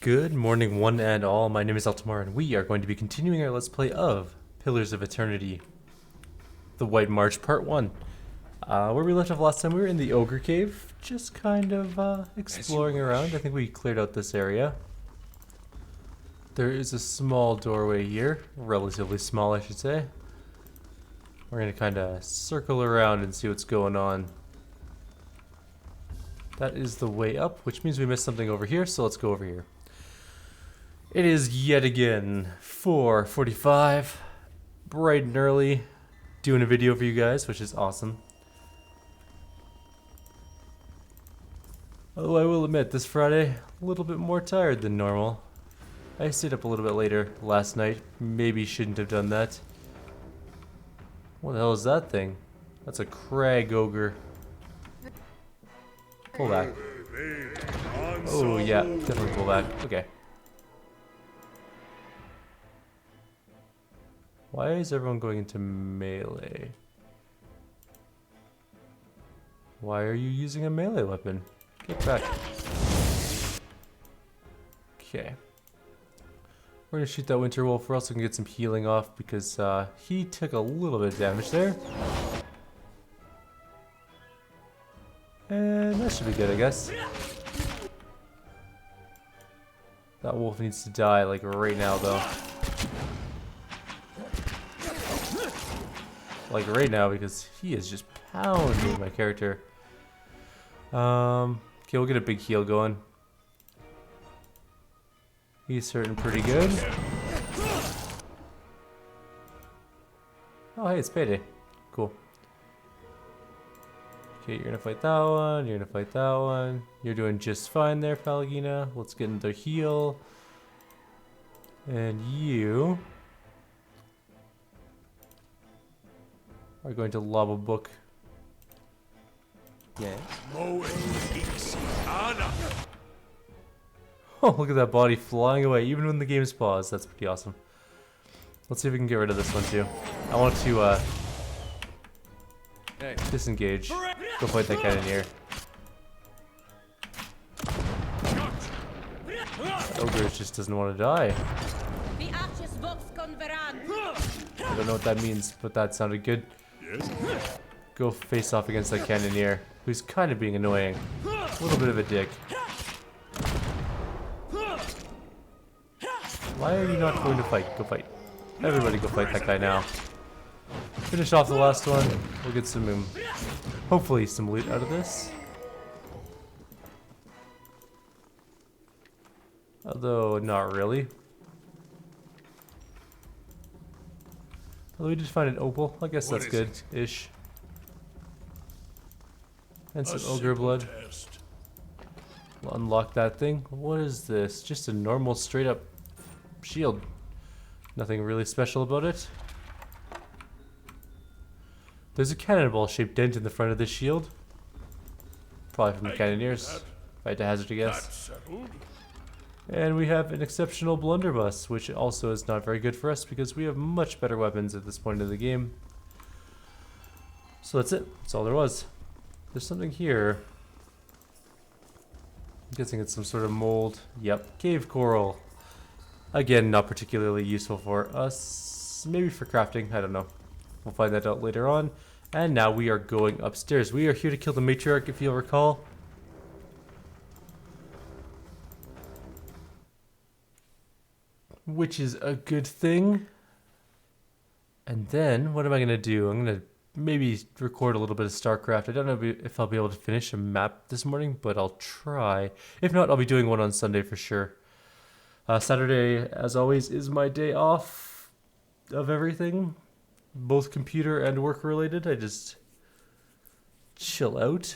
Good morning, one and all. My name is Eltimar, and we are going to be continuing our Let's Play of Pillars of Eternity, the White March Part 1. Where we left off last time, we were in the Ogre Cave, just kind of exploring around. I think we cleared out this area. There is a small doorway here, relatively small I should say. We're going to kind of circle around and see what's going on. That is the way up, which means we missed something over here, so let's go over here. It is yet again 4:45, bright and early, doing a video for you guys, which is awesome. Although I will admit, this Friday, a little bit more tired than normal. I stayed up a little bit later last night, maybe shouldn't have done that. What the hell is that thing? That's a crag ogre. Pull back. Oh yeah, definitely pull back. Okay. Why is everyone going into melee? Why are you using a melee weapon? Get back. Okay. We're gonna shoot that winter wolf. We're also gonna get some healing off because he took a little bit of damage there. And that should be good, I guess. That wolf needs to die, like, right now, though. Like, right now, because he is just pounding my character. Okay, we'll get a big heal going. He's hurting pretty good. Oh, hey, it's payday. Cool. Okay, you're gonna fight that one, you're gonna fight that one. You're doing just fine there, Palagina. Let's get into heal. And you are going to lob a book. Yeah. Oh, look at that body flying away, even when the game's paused. That's pretty awesome. Let's see if we can get rid of this one too. I want to disengage. Go fight that cannoneer. Ogre just doesn't want to die. I don't know what that means, but that sounded good. Go face off against that cannoneer, who's kind of being annoying. A little bit of a dick. Why are you not going to fight? Go fight. Everybody go fight that guy now. Finish off the last one. We'll get some, hopefully some loot out of this. Although, not really. Although we did find an opal. I guess that's good-ish. And some ogre blood. We'll unlock that thing. What is this? Just a normal straight-up shield. Nothing really special about it. There's a cannonball-shaped dent in the front of this shield. Probably from the cannoneers, if I had to hazard a guess. And we have an exceptional blunderbuss, which also is not very good for us because we have much better weapons at this point in the game. So that's it. That's all there was. There's something here. I'm guessing it's some sort of mold. Yep, cave coral. Again, not particularly useful for us. Maybe for crafting, I don't know. We'll find that out later on. And now we are going upstairs. We are here to kill the Matriarch, if you'll recall. Which is a good thing. And then, what am I going to do? I'm going to maybe record a little bit of StarCraft. I don't know if I'll be able to finish a map this morning, but I'll try. If not, I'll be doing one on Sunday for sure. Saturday, as always, is my day off of everything. Both computer and work related. I just chill out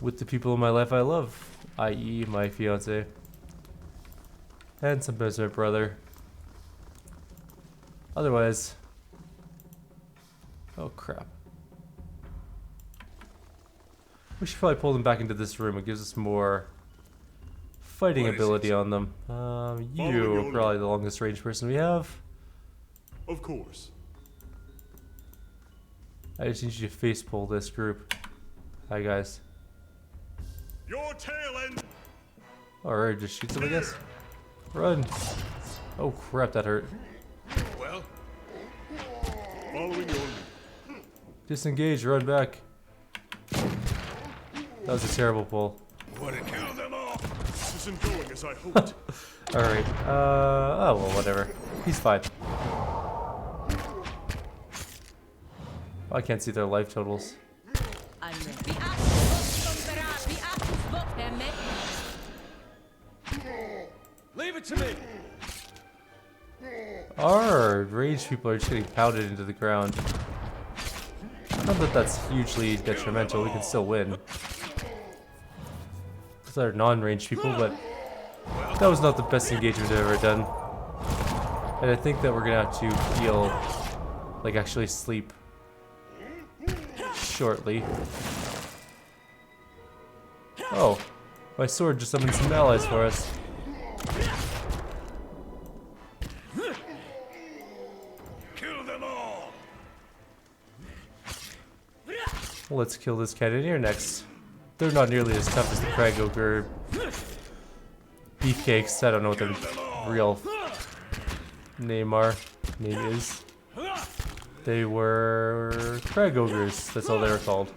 with the people in my life I love, i.e. my fiance. And sometimes my brother. Otherwise... Oh crap. We should probably pull them back into this room. It gives us more fighting ability on them. You are probably the longest range person we have. Of course. I just need you to face pull this group. Hi guys. Your tail end. Alright, just shoots him, I guess. Run! Oh crap, that hurt. Well, following your lead. Disengage, run back. That was a terrible pull. What a kill them all! This isn't going as I hoped. Alright, oh well, whatever. He's fine. I can't see their life totals. Leave it to me! Our ranged people are just getting pounded into the ground. Not that that's hugely detrimental, we can still win. Those are non-ranged people, but that was not the best engagement I've ever done. And I think that we're gonna have to heal, like actually sleep shortly. Oh, my sword just summoned some allies for us. Kill them all! Let's kill this cannoneer next. They're not nearly as tough as the Crag Ogre beefcakes. I don't know what their real name is. They were Crag Ogres, that's all they were called.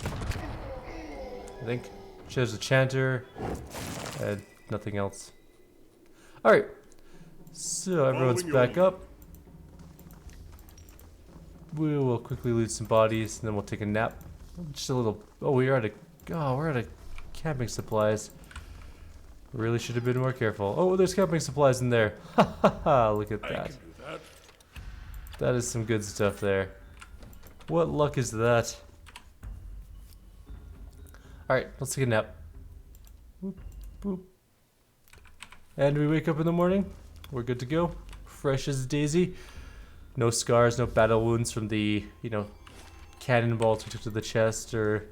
I think. There's a chanter and nothing else. Alright. So everyone's back up. We will quickly loot some bodies and then we'll take a nap. Just a little we're out of camping supplies. Really should have been more careful. Oh, there's camping supplies in there. Ha ha ha, look at that. That is some good stuff there. What luck is that? Alright, let's take a nap. Boop, boop. And we wake up in the morning. We're good to go. Fresh as a daisy. No scars, no battle wounds from the, cannonballs we took to the chest or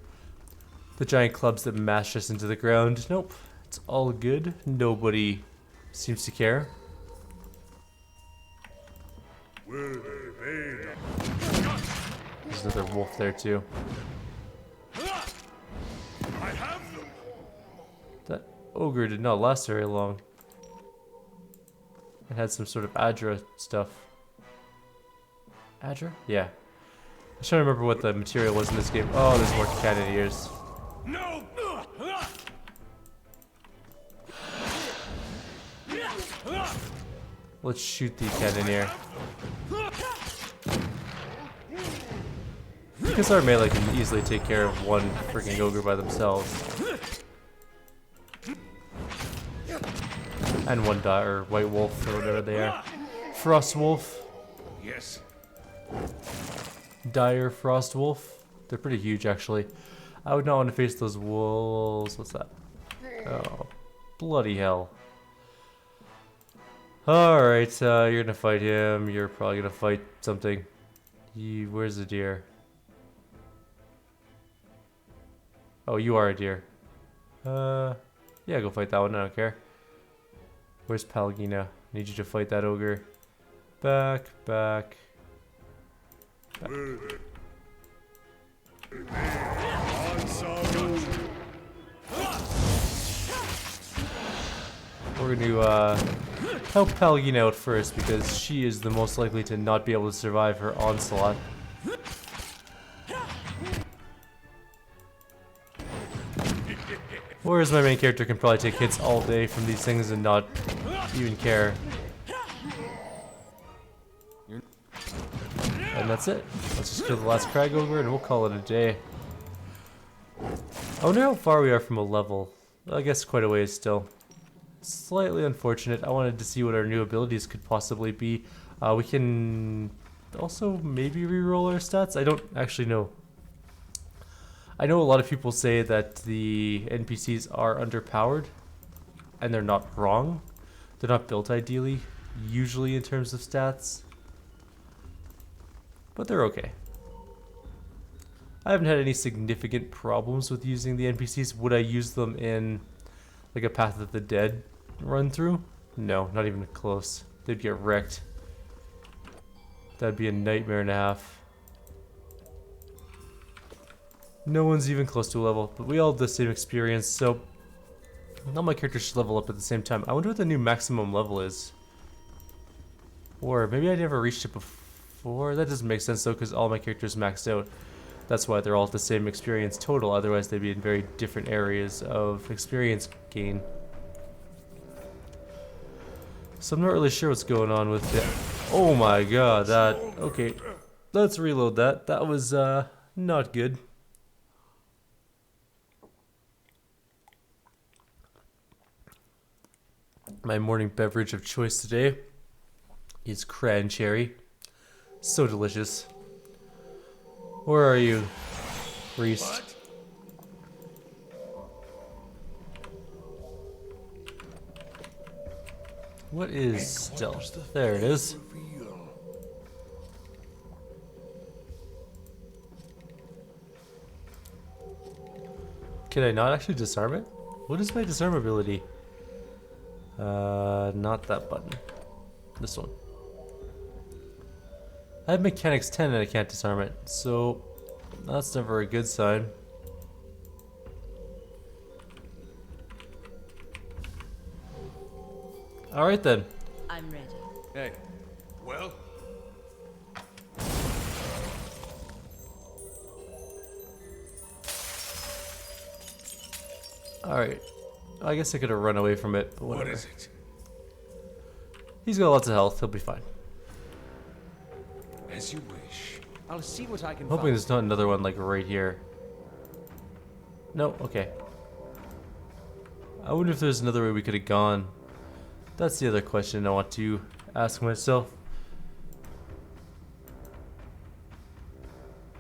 the giant clubs that mashed us into the ground. Nope. It's all good. Nobody seems to care. There's another wolf there too. I have them! That ogre did not last very long. It had some sort of Adra stuff. Adra? Yeah. I was trying to remember what the material was in this game. Oh, there's more cannoneers. No! Let's shoot the cannoneer. Because our melee can easily take care of one freaking ogre by themselves. And one or white wolf or whatever they are. Frost wolf. Yes. Dire frost wolf. They're pretty huge actually. I would not want to face those wolves. What's that? Oh, bloody hell. Alright, you're gonna fight him. You're probably gonna fight something. Where's the deer? Oh, you are a deer. Yeah, go fight that one. I don't care. Where's Palgina? Need you to fight that ogre. Back. We're going to help Palgina out first because she is the most likely to not be able to survive her onslaught. Whereas my main character can probably take hits all day from these things and not even care. And that's it. Let's just kill the last Crag Ogre and we'll call it a day. I wonder how far we are from a level. I guess quite a ways still. Slightly unfortunate. I wanted to see what our new abilities could possibly be. We can also maybe reroll our stats. I don't actually know. I know a lot of people say that the NPCs are underpowered, and they're not wrong. They're not built ideally, usually in terms of stats, but they're okay. I haven't had any significant problems with using the NPCs. Would I use them in like a Path of the Dead run through? No, not even close. They'd get wrecked. That'd be a nightmare and a half. No one's even close to a level, but we all have the same experience, so All my characters should level up at the same time. I wonder what the new maximum level is. Or maybe I never reached it before. That doesn't make sense though, because all my characters maxed out. That's why they're all at the same experience total. Otherwise, they'd be in very different areas of experience gain. So I'm not really sure what's going on with it. Oh my god, that... Okay, let's reload that. That was, not good. My morning beverage of choice today is cranberry. So delicious. Where are you, priest? What is stealth? There it is. Can I not actually disarm it? What is my disarm ability? Not that button. This one. I have mechanics 10 and I can't disarm it, so that's never a good sign. Alright then. I'm ready. Hey, well? Alright. I guess I could have run away from it, but whatever. What is it? He's got lots of health, he'll be fine. As you wish. I'll see what I can I'm hoping there's not another one like right here. No, okay. I wonder if there's another way we could have gone. That's the other question I want to ask myself.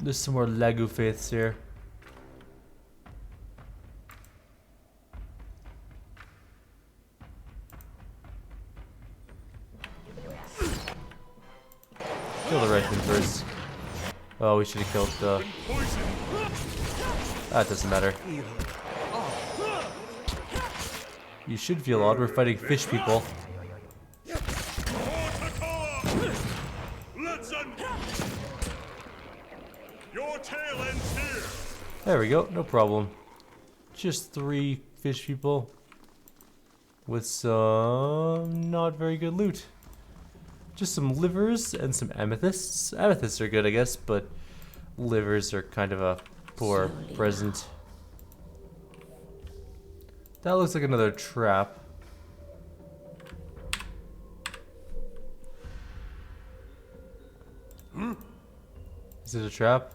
There's some more Lego faiths here. Kill the red thing first. Oh, we should have killed the... That doesn't matter. You should feel odd, we're fighting fish people. Your tail ends here. There we go, no problem. Just 3 fish people. With some not very good loot. Just some livers and some amethysts. Amethysts are good, I guess, but livers are kind of a poor present. That looks like another trap. Is it a trap?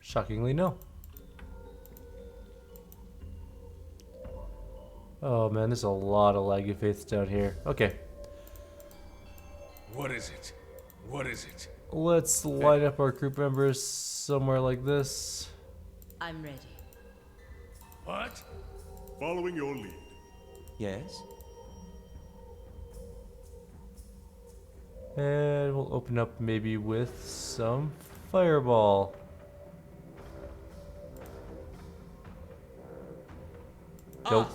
Shockingly, no. Oh man, there's a lot of laggy faiths down here. Okay. What is it? What is it? Let's line up our group members somewhere like this. I'm ready. What? Following your lead. Yes? And we'll open up maybe with some fireball. Nope.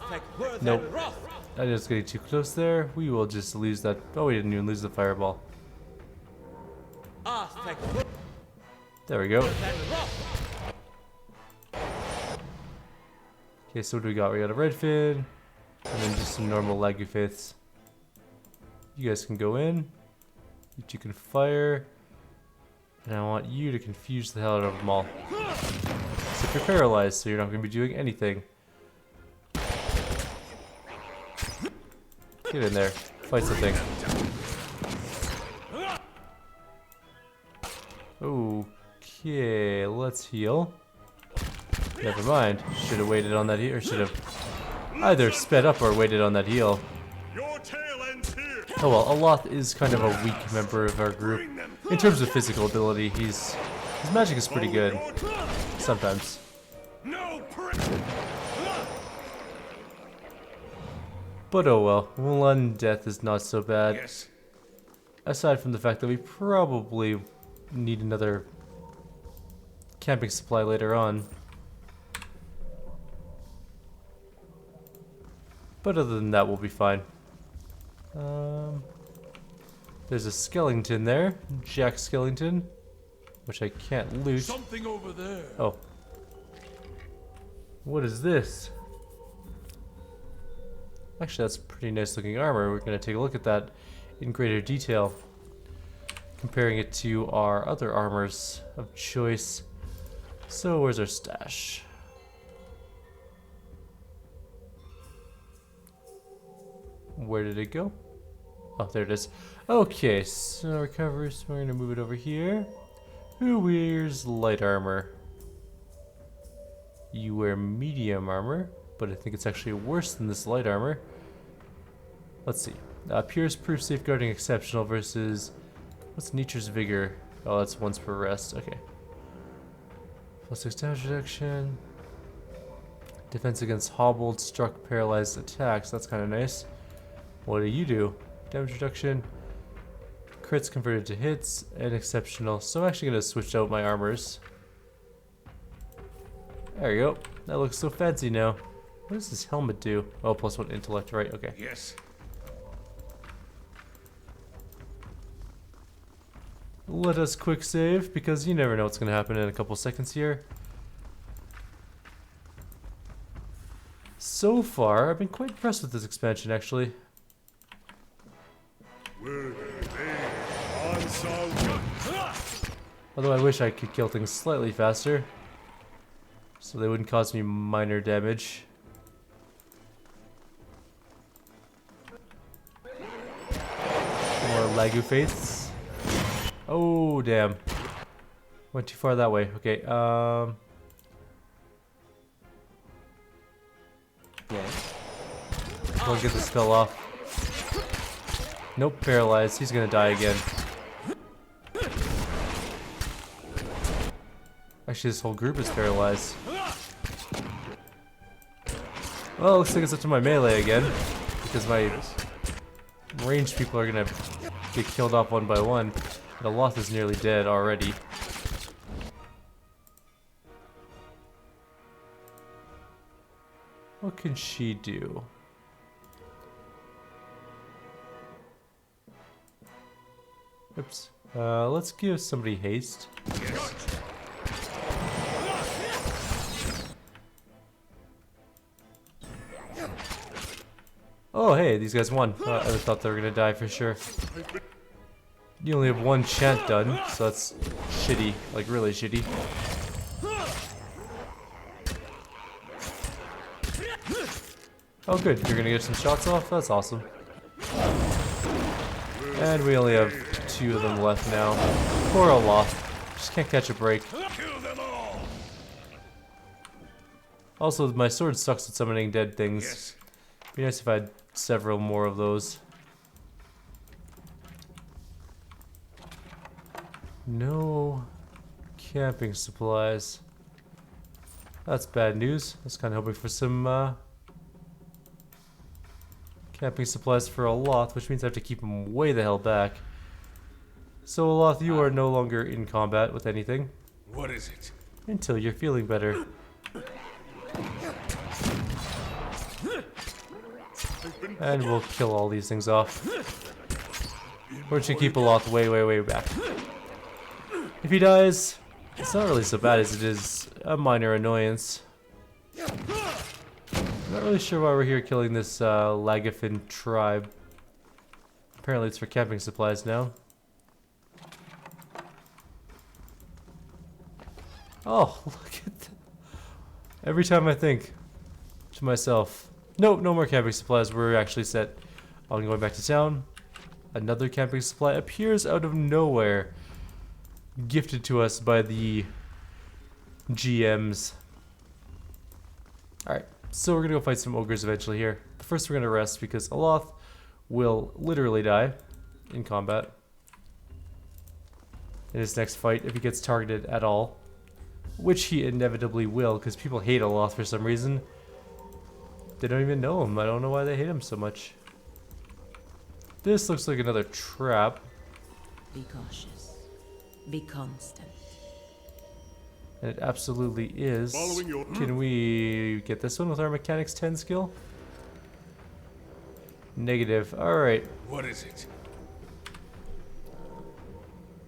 Nope. I just getting too close there. We will just lose that. Oh, we didn't even lose the fireball. There we go. Okay, so what do we got? We got a red fin, and then just some normal laggy faiths. You guys can go in. You two can fire. And I want you to confuse the hell out of them all. Except you're paralyzed, so you're not going to be doing anything. Get in there. Fight something. Okay, let's heal. Never mind. Should have waited on that heal, or should have either sped up or waited on that heal. Your tail ends here. Oh well, Aloth is kind of a weak member of our group. In terms of physical ability, his magic is pretty good. Sometimes. No prick. But oh well, one death is not so bad. Yes. Aside from the fact that we probably need another camping supply later on. But other than that, we'll be fine. There's a skeleton there, Jack Skellington, which I can't loot. Something over there. Oh. What is this? Actually, that's pretty nice looking armor. We're going to take a look at that in greater detail, comparing it to our other armors of choice. So, where's our stash? Where did it go? Oh, there it is. Okay, so recovery, so we're going to move it over here. Who wears light armor? You wear medium armor, but I think it's actually worse than this light armor. Let's see. Pierce, proof, safeguarding, exceptional versus... What's nature's vigor? Oh, that's once per rest. Okay. +6 damage reduction. Defense against hobbled, struck, paralyzed attacks. That's kind of nice. What do you do? Damage reduction. Crits converted to hits, and exceptional. So I'm actually going to switch out my armors. There you go. That looks so fancy now. What does this helmet do? Oh, +1 intellect, right? Okay. Yes. Let us quick save, because you never know what's going to happen in a couple seconds here. So far, I've been quite impressed with this expansion, actually. Although I wish I could kill things slightly faster, so they wouldn't cause me minor damage. More Lagu faiths. Oh, damn. Went too far that way. Okay, Yes. I'll get the spell off. Nope, paralyzed. He's gonna die again. Actually, this whole group is paralyzed. Well, looks like it's up to my melee again, because my ranged people are gonna get killed off one by one. The Loth is nearly dead already. What can she do? Oops. Let's give somebody haste. Yes. Oh, hey, these guys won. I thought they were gonna die for sure. You only have one chant done, so that's shitty. Like, really shitty. Oh, good. You're gonna get some shots off? That's awesome. And we only have 2 of them left now. Poor Olaf. Just can't catch a break. Kill them all! Also, my sword sucks at summoning dead things. Yes. Be nice if I had several more of those. No camping supplies. That's bad news. I was kind of hoping for some camping supplies for Oloth, which means I have to keep him way the hell back. So Oloth, you are no longer in combat with anything What is it? until you're feeling better. And we'll kill all these things off. We're just gonna keep Oloth way, way, way back. If he dies, it's not really so bad as it is a minor annoyance. I'm not really sure why we're here killing this Lagafin tribe. Apparently it's for camping supplies now. Oh, look at that. Every time I think to myself, nope, no more camping supplies, we're actually set on going back to town. Another camping supply appears out of nowhere, gifted to us by the GMs. Alright, so we're gonna go fight some ogres eventually here. But first we're gonna rest because Oloth will literally die in combat in his next fight if he gets targeted at all. Which he inevitably will, because people hate Oloth for some reason. They don't even know him. I don't know why they hate him so much. This looks like another trap. Be cautious. Be constant. And it absolutely is. Following your- Can we get this one with our Mechanics 10 skill? Negative. Alright. What is it?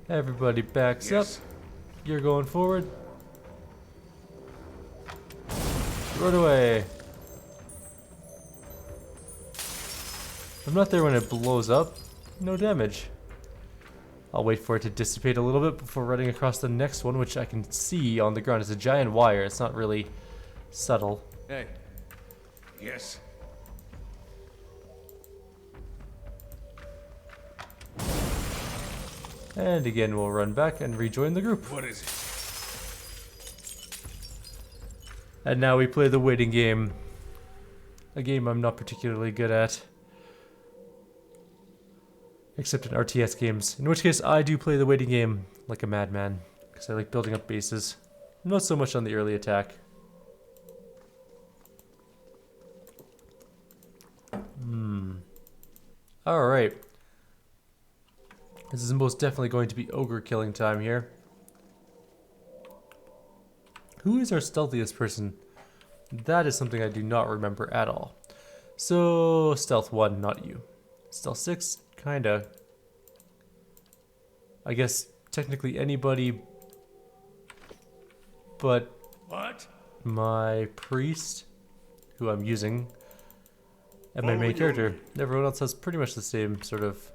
Everybody backs Yes. up. You're going forward. Run away. I'm not there when it blows up. No damage. I'll wait for it to dissipate a little bit before running across the next one, which I can see on the ground. It's a giant wire. It's not really subtle. Hey. Yes. And again, we'll run back and rejoin the group. What is it? And now we play the waiting game. A game I'm not particularly good at. Except in RTS games. In which case, I do play the waiting game like a madman. Because I like building up bases. Not so much on the early attack. Alright. This is most definitely going to be ogre killing time here. Who is our stealthiest person? That is something I do not remember at all. So, stealth 1, not you. Stealth 6, kinda. I guess technically anybody but What? my priest, who I'm using, and my main character. Everyone else has pretty much the same sort of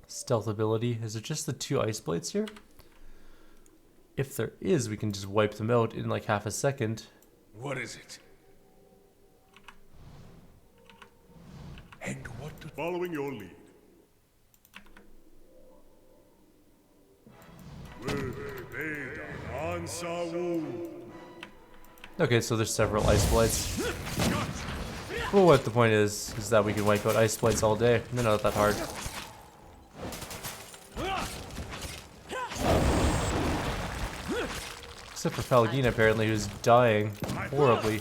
stealth ability. Is it just the 2 ice blades here? If there is, we can just wipe them out in like half a second. What is it? And what do... Following your lead. Okay, so there's several ice blights. Well, what the point is that we can wipe out ice blights all day. They're not that hard. Except for Pallegina, apparently, who's dying horribly.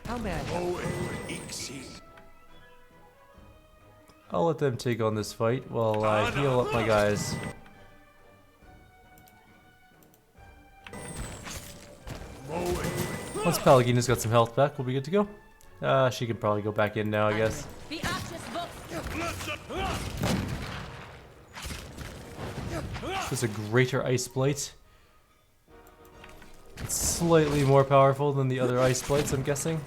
How mad? I'll let them take on this fight while I heal up my guys. Once Pallegina's got some health back, we'll be good to go. She can probably go back in now, I guess. The Archer's book. There's a greater ice blight. It's slightly more powerful than the other ice blights, I'm guessing.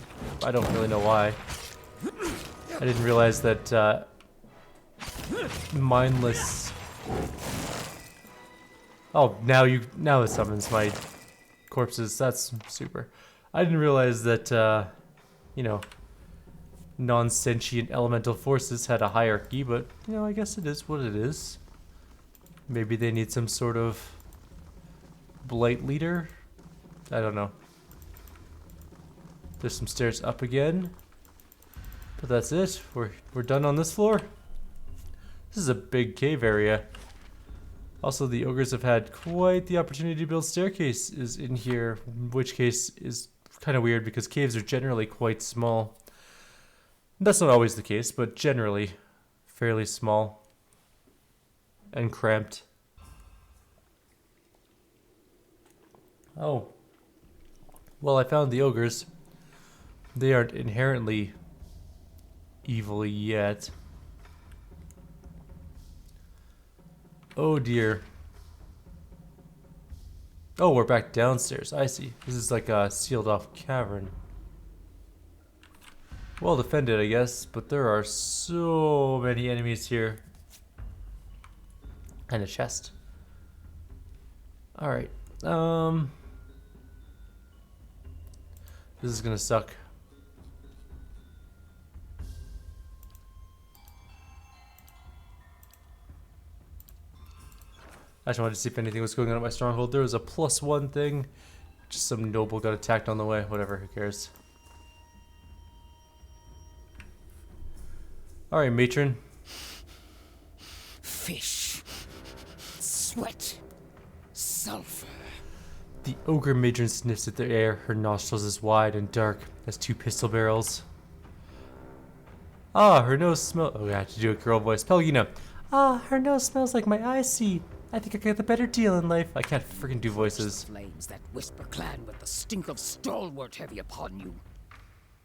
I don't really know why. I didn't realize that mindless. Oh, now it summons my corpses. That's super. I didn't realize that you know, non-sentient elemental forces had a hierarchy, but you know, I guess it is what it is. Maybe they need some sort of blight leader. I don't know. There's some stairs up again. But that's it. We're done on this floor. This is a big cave area. Also, the ogres have had quite the opportunity to build staircases in here, which case is kind of weird because caves are generally quite small. That's not always the case, but generally fairly small and cramped. Oh. Well, I found the ogres. They aren't inherently evil yet. Oh dear. Oh, we're back downstairs. I see. This is like a sealed off cavern. Well defended, I guess, but there are so many enemies here. And a chest. Alright. This is gonna suck. I just wanted to see if anything was going on at my stronghold. There was a +1 thing. Just some noble got attacked on the way. Whatever, who cares? Alright, Matron. Fish. Sweat. Sulfur. The Ogre Matron sniffs at the air, her nostrils as wide and dark as 2 pistol barrels. Ah, her nose smells. Oh, I have to do a girl voice. Pallegina. Ah, her nose smells like my eyes see. I think I got the better deal in life. I can't freaking do voices. Flames that whisper clan with the stink of stalwart heavy upon you.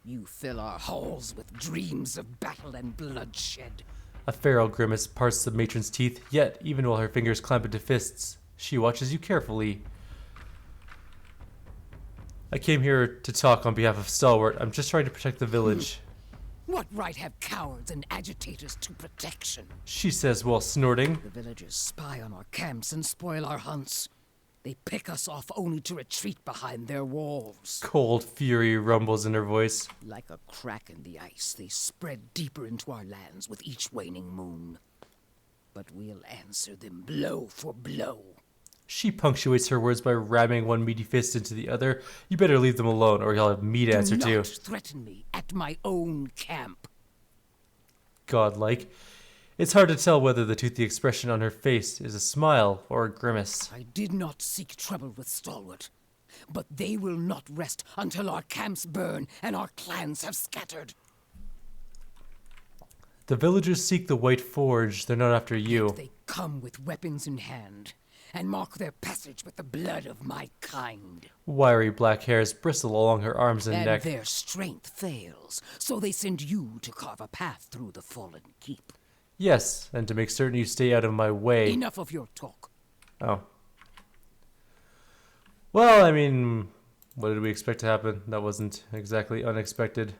You fill our halls with dreams of battle and bloodshed. A feral grimace parts the matron's teeth, yet, even while her fingers clamp into fists, She watches you carefully. I came here to talk on behalf of Stalwart. I'm just trying to protect the village. What right have cowards and agitators to protection? She says while snorting. The villagers spy on our camps and spoil our hunts. They pick us off only to retreat behind their walls. Cold fury rumbles in her voice. Like a crack in the ice, they spread deeper into our lands with each waning moon. But we'll answer them blow for blow. She punctuates her words by ramming one meaty fist into the other. You better leave them alone or you'll have me to answer Do to. not threaten me at my own camp. Godlike. It's hard to tell whether the toothy expression on her face is a smile or a grimace. I did not seek trouble with Stalwart, but they will not rest until our camps burn and our clans have scattered. The villagers seek the White Forge. They're not after you. They come with weapons in hand and mark their passage with the blood of my kind. Wiry black hairs bristle along her arms and neck. Their strength fails, so they send you to carve a path through the fallen keep. Yes, and to make certain you stay out of my way. Enough of your talk. Oh. Well, I mean, what did we expect to happen? That wasn't exactly unexpected.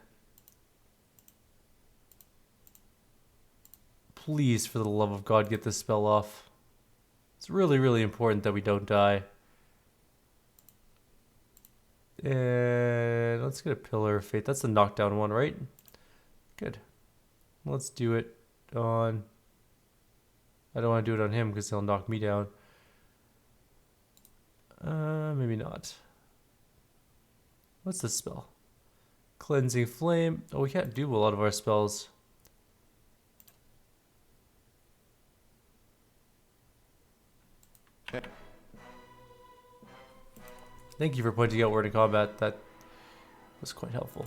Please, for the love of God, get this spell off. It's really, really important that we don't die. And let's get a Pillar of Fate. That's the knockdown one, right? Good. Let's do it on... I don't want to do it on him because he'll knock me down. Maybe not. What's this spell? Cleansing Flame. Oh, we can't do a lot of our spells. Thank you for pointing out word in combat. That was quite helpful.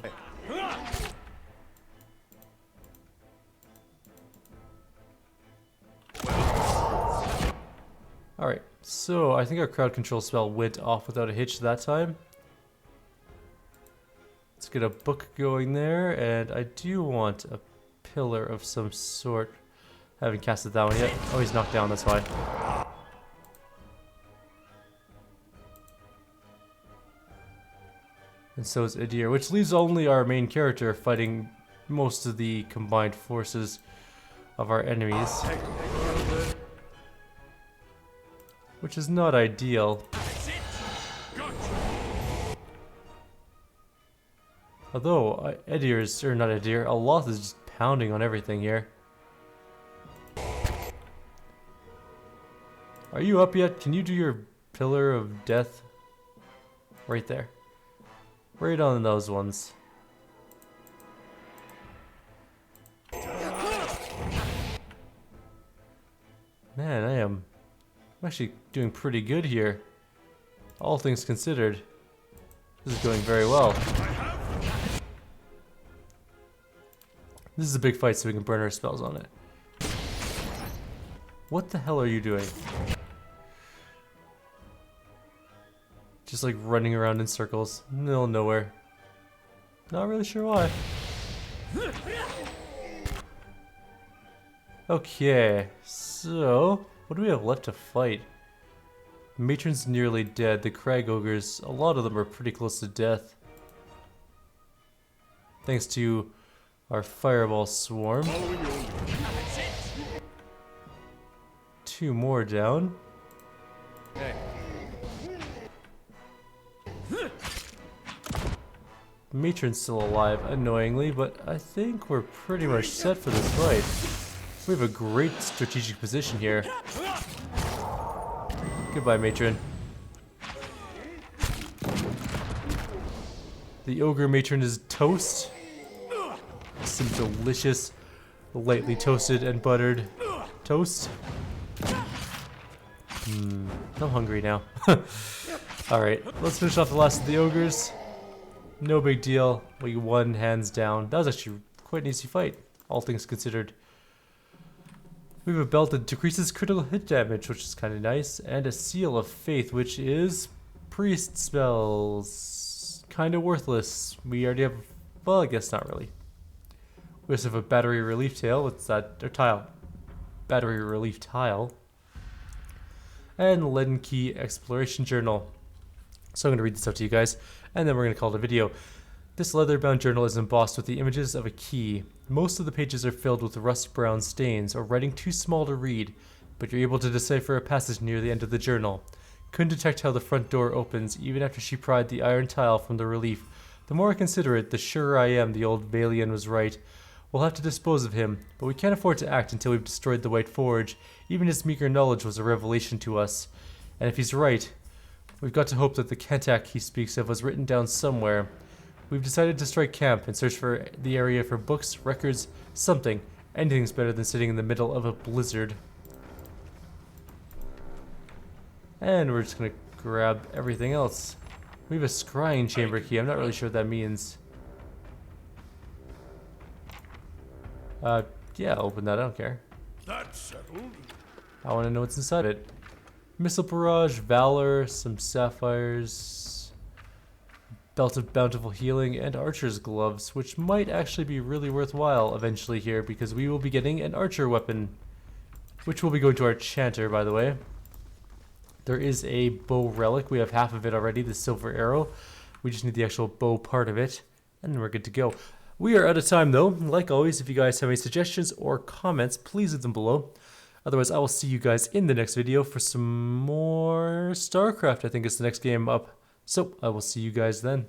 Alright, so I think our crowd control spell went off without a hitch that time. Let's get a book going there, and I do want a pillar of some sort. Haven't casted that one yet. Oh, he's knocked down, that's why. And so is Adir, which leaves only our main character fighting most of the combined forces of our enemies. Which is not ideal. Although, Adir's, or not Adir, Aloth is just pounding on everything here. Are you up yet? Can you do your Pillar of Death? Right there. Right on those ones. Man, I'm actually doing pretty good here. All things considered. This is going very well. This is a big fight so we can burn our spells on it. What the hell are you doing? Just like running around in circles. No, nowhere. Not really sure why. Okay, so what do we have left to fight? Matron's nearly dead. The Crag Ogres, a lot of them are pretty close to death. Thanks to our Fireball Swarm. Two more down. Okay. Matron's still alive, annoyingly, but I think we're pretty much set for this fight. We have a great strategic position here. Goodbye, Matron. The Ogre Matron is toast. Some delicious, lightly toasted and buttered toast. I'm hungry now. Alright, let's finish off the last of the ogres. No big deal. We won hands down. That was actually quite an easy fight, all things considered. We have a belt that decreases critical hit damage, which is kind of nice, and a seal of faith, which is priest spells. Kind of worthless. We already have, well, I guess not really. We also have a battery relief tail. What's that? Or tile. Battery relief tile. and Leaden Key Exploration Journal. So I'm going to read this out to you guys, and then we're going to call it a video. This leather-bound journal is embossed with the images of a key. Most of the pages are filled with rust-brown stains or writing too small to read, but you're able to decipher a passage near the end of the journal. Couldn't detect how the front door opens, even after she pried the iron tile from the relief. The more I consider it, the surer I am the old Valian was right. We'll have to dispose of him, but we can't afford to act until we've destroyed the White Forge. Even his meager knowledge was a revelation to us. And if he's right, we've got to hope that the Kentak he speaks of was written down somewhere. We've decided to strike camp and search for the area for books, records, something. Anything's better than sitting in the middle of a blizzard. And we're just gonna grab everything else. We have a scrying chamber key. I'm not really sure what that means. Yeah, I'll open that. I don't care. That's settled. I want to know what's inside it. Missile barrage, valor, some sapphires, belt of bountiful healing, and archer's gloves, which might actually be really worthwhile eventually here because we will be getting an archer weapon, which will be going to our chanter, by the way. There is a bow relic. We have half of it already, the silver arrow. We just need the actual bow part of it, and then we're good to go. We are out of time, though. Like always, if you guys have any suggestions or comments, please leave them below. Otherwise, I will see you guys in the next video for some more StarCraft. I think it's the next game up. So, I will see you guys then.